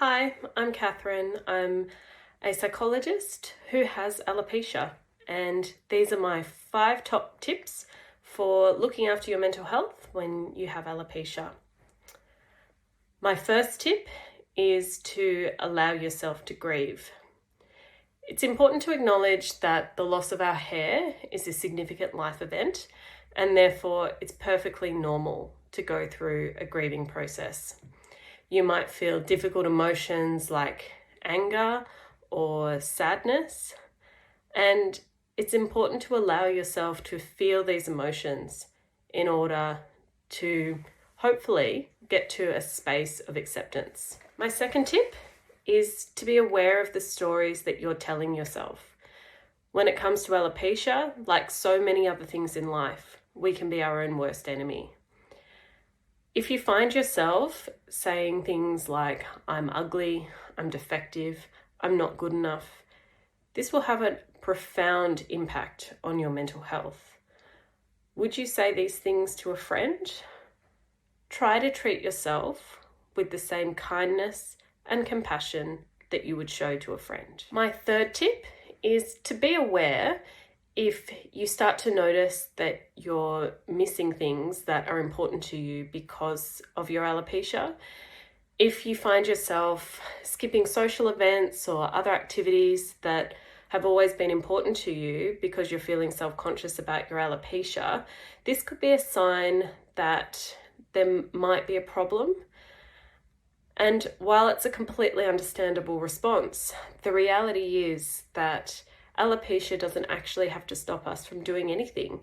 Hi, I'm Catherine. I'm a psychologist who has alopecia, and these are my 5 top tips for looking after your mental health when you have alopecia. My first tip is to allow yourself to grieve. It's important to acknowledge that the loss of our hair is a significant life event, and therefore it's perfectly normal to go through a grieving process. You might feel difficult emotions like anger or sadness, and it's important to allow yourself to feel these emotions in order to hopefully get to a space of acceptance. My second tip is to be aware of the stories that you're telling yourself. When it comes to alopecia, like so many other things in life, we can be our own worst enemy. If you find yourself saying things like, I'm ugly, I'm defective, I'm not good enough, this will have a profound impact on your mental health. Would you say these things to a friend? Try to treat yourself with the same kindness and compassion that you would show to a friend. My third tip is to be aware if you start to notice that you're missing things that are important to you because of your alopecia. If you find yourself skipping social events or other activities that have always been important to you because you're feeling self-conscious about your alopecia, this could be a sign that there might be a problem. And while it's a completely understandable response, the reality is that alopecia doesn't actually have to stop us from doing anything.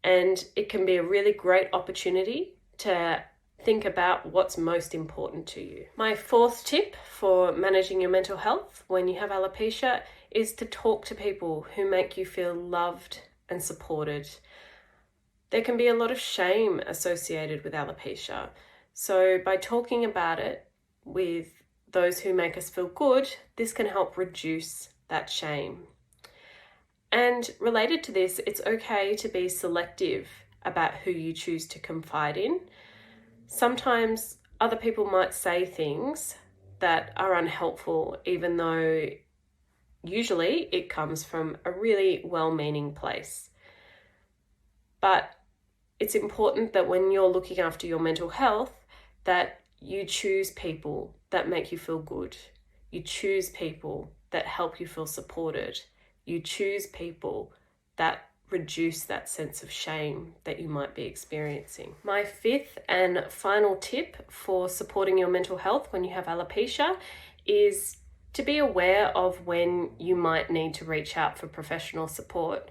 And it can be a really great opportunity to think about what's most important to you. My fourth tip for managing your mental health when you have alopecia is to talk to people who make you feel loved and supported. There can be a lot of shame associated with alopecia. So by talking about it with those who make us feel good, this can help reduce that shame. And related to this, it's okay to be selective about who you choose to confide in. Sometimes other people might say things that are unhelpful, even though usually it comes from a really well-meaning place. But it's important that when you're looking after your mental health, that you choose people that make you feel good. You choose people that help you feel supported. You choose people that reduce that sense of shame that you might be experiencing. My fifth and final tip for supporting your mental health when you have alopecia is to be aware of when you might need to reach out for professional support.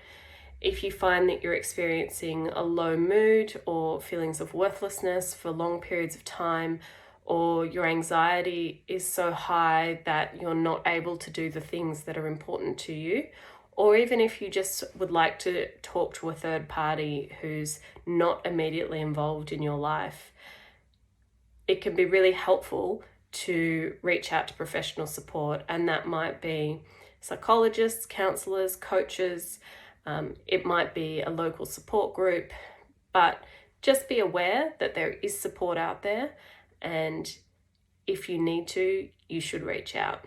If you find that you're experiencing a low mood or feelings of worthlessness for long periods of time, or your anxiety is so high that you're not able to do the things that are important to you, or even if you just would like to talk to a third party who's not immediately involved in your life, it can be really helpful to reach out to professional support, and that might be psychologists, counselors, coaches. It might be a local support group, but just be aware that there is support out there, and if you need to, you should reach out.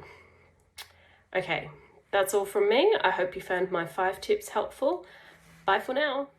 Okay, that's all from me. I hope you found my 5 tips helpful. Bye for now.